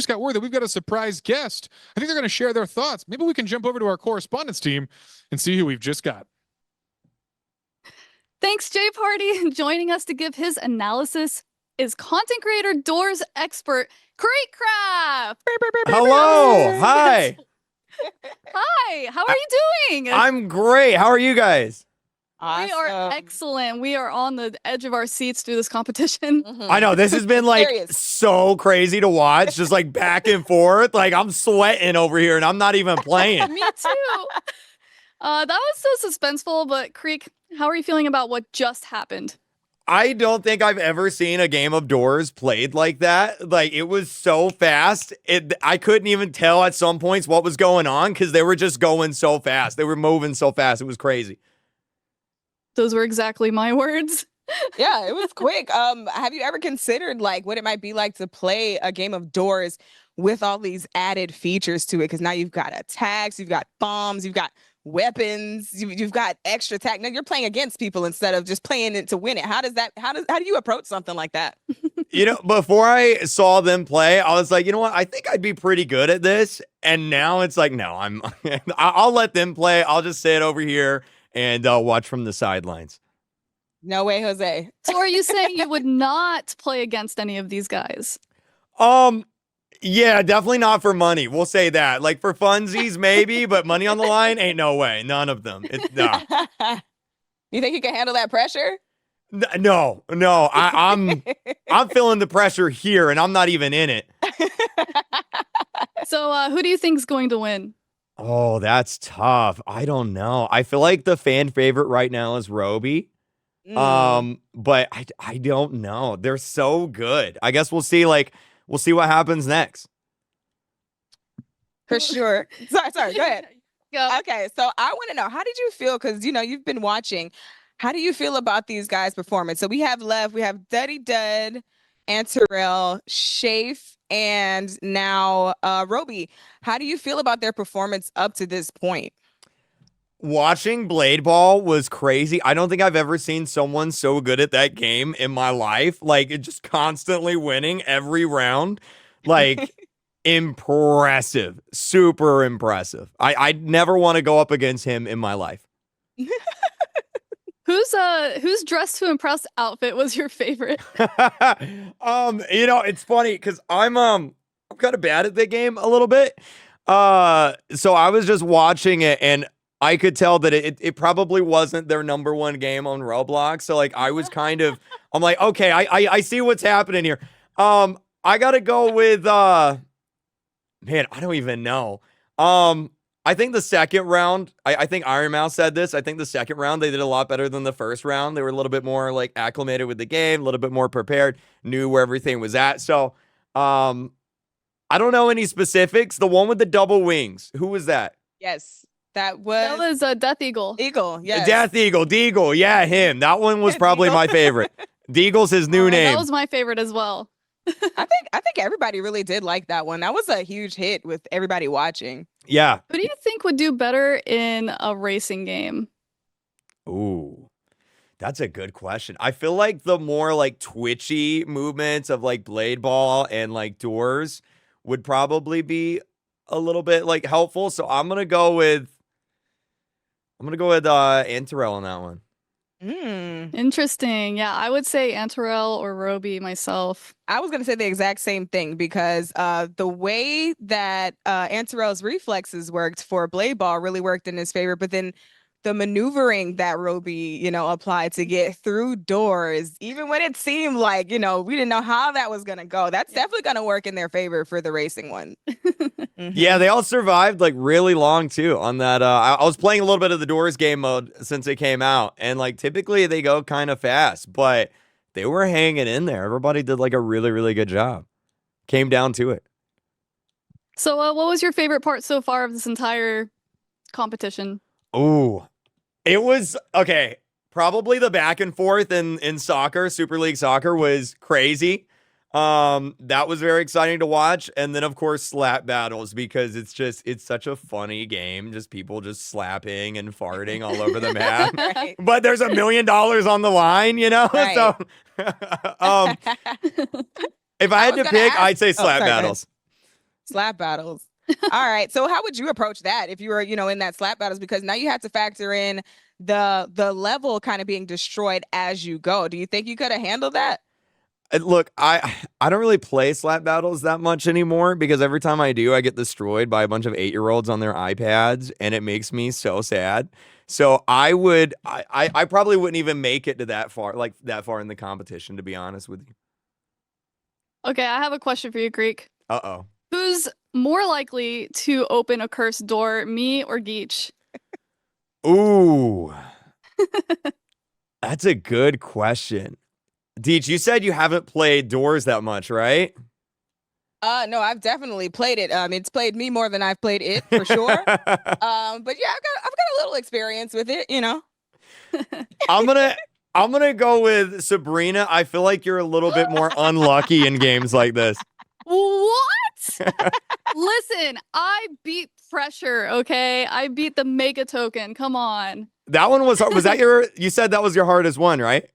just got word that we've got a surprise guest. I think they're going to share their thoughts. Maybe we can jump over to our correspondence team and see who we've just got. Thanks, Jay Party. Joining us to give his analysis is content creator doors expert KreekCraft. Hello. Hi. Hi. How are you doing? I'm great. How are you guys? Awesome. We are excellent. We are on the edge of our seats through this competition. I know this has been like so crazy to watch, just like back and forth. Like I'm sweating over here and I'm not even playing. Me too. That was so suspenseful, but Kreek, how are you feeling about what just happened? I don't think I've ever seen a game of Doors played like that. Like it was so fast. I couldn't even tell at some points what was going on because they were just going so fast. They were moving so fast. It was crazy. Those were exactly my words. Yeah, it was quick. Have you ever considered like what it might be like to play a game of Doors with all these added features to it? Because now you've got attacks, you've got bombs, you've got weapons, you've got extra attack. Now you're playing against people instead of just playing it to win it. How do you approach something like that? You know, before I saw them play, I was like, you know what? I think I'd be pretty good at this. And now it's like, no, I'll let them play. I'll just sit over here and watch from the sidelines. No way, Jose. So are you saying you would not play against any of these guys? Yeah, definitely not for money. We'll say that. Like for funsies, maybe, but money on the line, ain't no way. None of them. Nah. You think you can handle that pressure? No. I'm feeling the pressure here, and I'm not even in it. So who do you think is going to win? Oh, that's tough. I don't know. I feel like the fan favorite right now is Roby. But I don't know. They're so good. I guess we'll see what happens next. For sure. Sorry, go ahead. Go. Okay, so I want to know, how did you feel? Because, you've been watching. How do you feel about these guys' performance? So we have Duddy Dud, Anterel, Shafe, and now Roby. How do you feel about their performance up to this point? Watching Blade Ball was crazy. I don't think I've ever seen someone so good at that game in my life. Like, just constantly winning every round. Like, impressive. Super impressive. I'd never want to go up against him in my life. Whose dress to impress outfit was your favorite? It's funny because I'm kind of bad at the game a little bit. So I was just watching it and I could tell that it probably wasn't their number one game on Roblox. So like I was I'm like, okay, I see what's happening here. I gotta go with man, I don't even know. I think the second round, I think Iron Mouse said this. I think the second round they did a lot better than the first round. They were a little bit more like acclimated with the game, a little bit more prepared, knew where everything was at. So I don't know any specifics. The one with the double wings, who was that? Yes. That was Death Eagle. Eagle, yes. Death Eagle, Deagle. Yeah, him. That one was probably my favorite. Deagle's his new name. That was my favorite as well. I think everybody really did like that one. That was a huge hit with everybody watching. Yeah. Who do you think would do better in a racing game? Ooh, that's a good question. I feel like the more like twitchy movements of like Blade Ball and like Doors would probably be a little bit like helpful. So I'm gonna go with Anterel on that one. Interesting. Yeah, I would say Anterel or Roby myself. I was going to say the exact same thing because the way that Anterel's reflexes worked for Blade Ball really worked in his favor, but then the maneuvering that Roby, applied to get through doors, even when it seemed like, we didn't know how that was going to go, that's definitely going to work in their favor for the racing one. Yeah, they all survived like really long too on that. I was playing a little bit of the Doors game mode since it came out, and like typically they go kind of fast, but they were hanging in there. Everybody did like a really, really good job. Came down to it. So what was your favorite part so far of this entire competition? Ooh, it was okay. Probably the back and forth in soccer, Super League Soccer was crazy. That was very exciting to watch. And then of course slap battles, because it's such a funny game. Just people just slapping and farting all over the map. Right. But there's $1 million on the line, Right. So if I had to pick, I'd say slap battles. Slap battles. All right. So how would you approach that if you were, in that slap battles? Because now you have to factor in the level kind of being destroyed as you go. Do you think you could have handled that? Look, I don't really play slap battles that much anymore because every time I do, I get destroyed by a bunch of 8-year-olds on their iPads, and it makes me so sad. So I probably wouldn't even make it to that far in the competition, to be honest with you. Okay, I have a question for you, Greek. Uh-oh. Who's more likely to open a cursed door, me or Geach? Ooh. That's a good question. Deech, you said you haven't played Doors that much, right? No, I've definitely played it. It's played me more than I've played it for sure. But yeah, I've got a little experience with it, I'm gonna go with Sabrina. I feel like you're a little bit more unlucky in games like this. What? Listen, I beat Pressure, okay? I beat the Mega Token. Come on. That one was that you said that was your hardest one, right?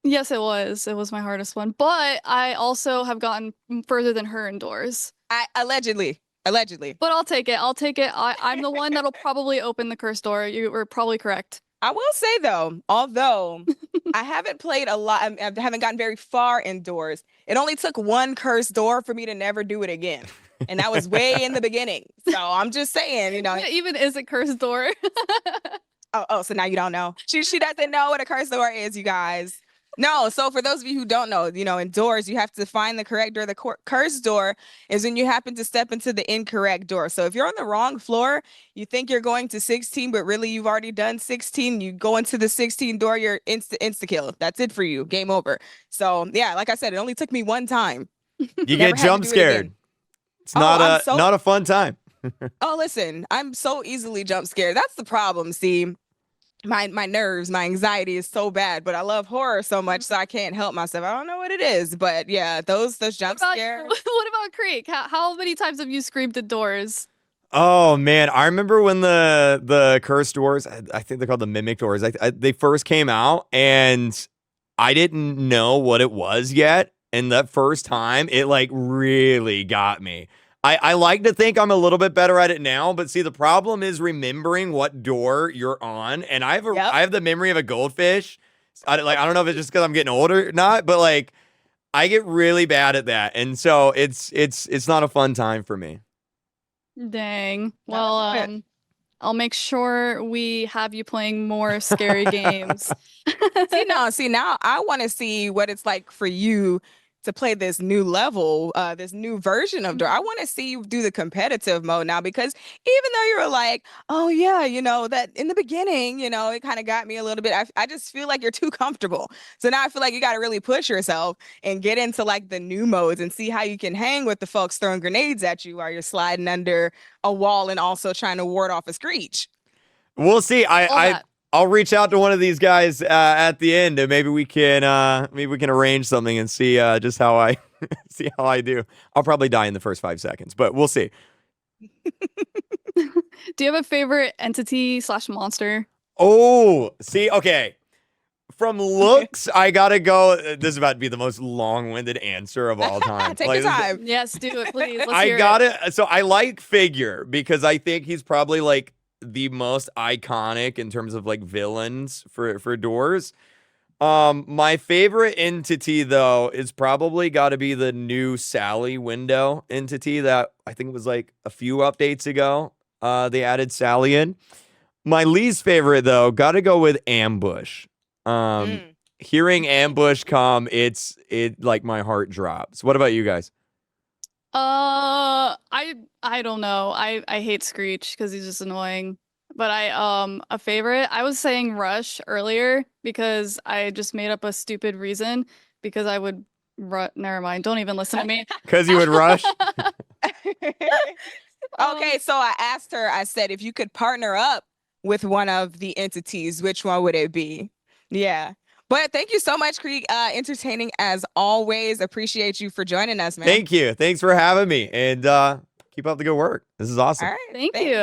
Yes, it was. It was my hardest one. But I also have gotten further than her indoors. Allegedly. But I'll take it. I'm the one that'll probably open the cursed door. You were probably correct. I will say though, although I haven't played a lot, I haven't gotten very far indoors. It only took one cursed door for me to never do it again. And that was way in the beginning. So I'm just saying, It even is a cursed door. Oh, so now you don't know. She doesn't know what a cursed door is, you guys. No, so for those of you who don't know, in doors, you have to find the correct door. The cursed door is when you happen to step into the incorrect door. So if you're on the wrong floor, you think you're going to 16, but really you've already done 16. You go into the 16 door, you're insta kill. That's it for you. Game over. So yeah, like I said, it only took me one time. You Never get had to jump do it scared. again. It's not I'm not a fun time. Oh, listen, I'm so easily jump scared. That's the problem. See, my nerves, my anxiety is so bad, but I love horror so much, so I can't help myself. I don't know what it is, but yeah, those jump scares. What about Creek? How many times have you screamed at doors? Oh man, I remember when the cursed doors, I think they're called the mimic doors. They first came out, and I didn't know what it was yet. And that first time, it like really got me. I like to think I'm a little bit better at it now, but see, the problem is remembering what door you're on. And I have the memory of a goldfish. I don't know if it's just because I'm getting older or not, but like I get really bad at that, and so it's not a fun time for me. Dang. Well, I'll make sure we have you playing more scary games. See now I want to see what it's like for you to play this new level, this new version of Door. I want to see you do the competitive mode now, because even though you were like, oh yeah, that in the beginning, it kind of got me a little bit. I just feel like you're too comfortable. So now I feel like you got to really push yourself and get into like the new modes and see how you can hang with the folks throwing grenades at you while you're sliding under a wall and also trying to ward off a screech. We'll see. I'll reach out to one of these guys at the end, and maybe we can arrange something and see just how I see how I do. I'll probably die in the first 5 seconds, but we'll see. Do you have a favorite entity / monster? Oh, see, okay. From looks, I gotta go. This is about to be the most long-winded answer of all time. Take your time. Yes, do it, please. Let's I hear gotta. So I like Figure because I think he's probably like the most iconic in terms of like villains for Doors. My favorite entity though is probably got to be the new Sally window entity that I think it was like a few updates ago. They added Sally in. My least favorite though, got to go with Ambush. Hearing Ambush come, it like my heart drops. What about you guys? I don't know. I hate Screech because he's just annoying. But a favorite. I was saying Rush earlier because I just made up a stupid reason because I would never mind. Don't even listen to me. Because you would rush. Okay, so I asked her, I said, if you could partner up with one of the entities, which one would it be? Yeah. But thank you so much, Kreek. Entertaining as always. Appreciate you for joining us, man. Thank you. Thanks for having me. And keep up the good work. This is awesome. All right. Thank you.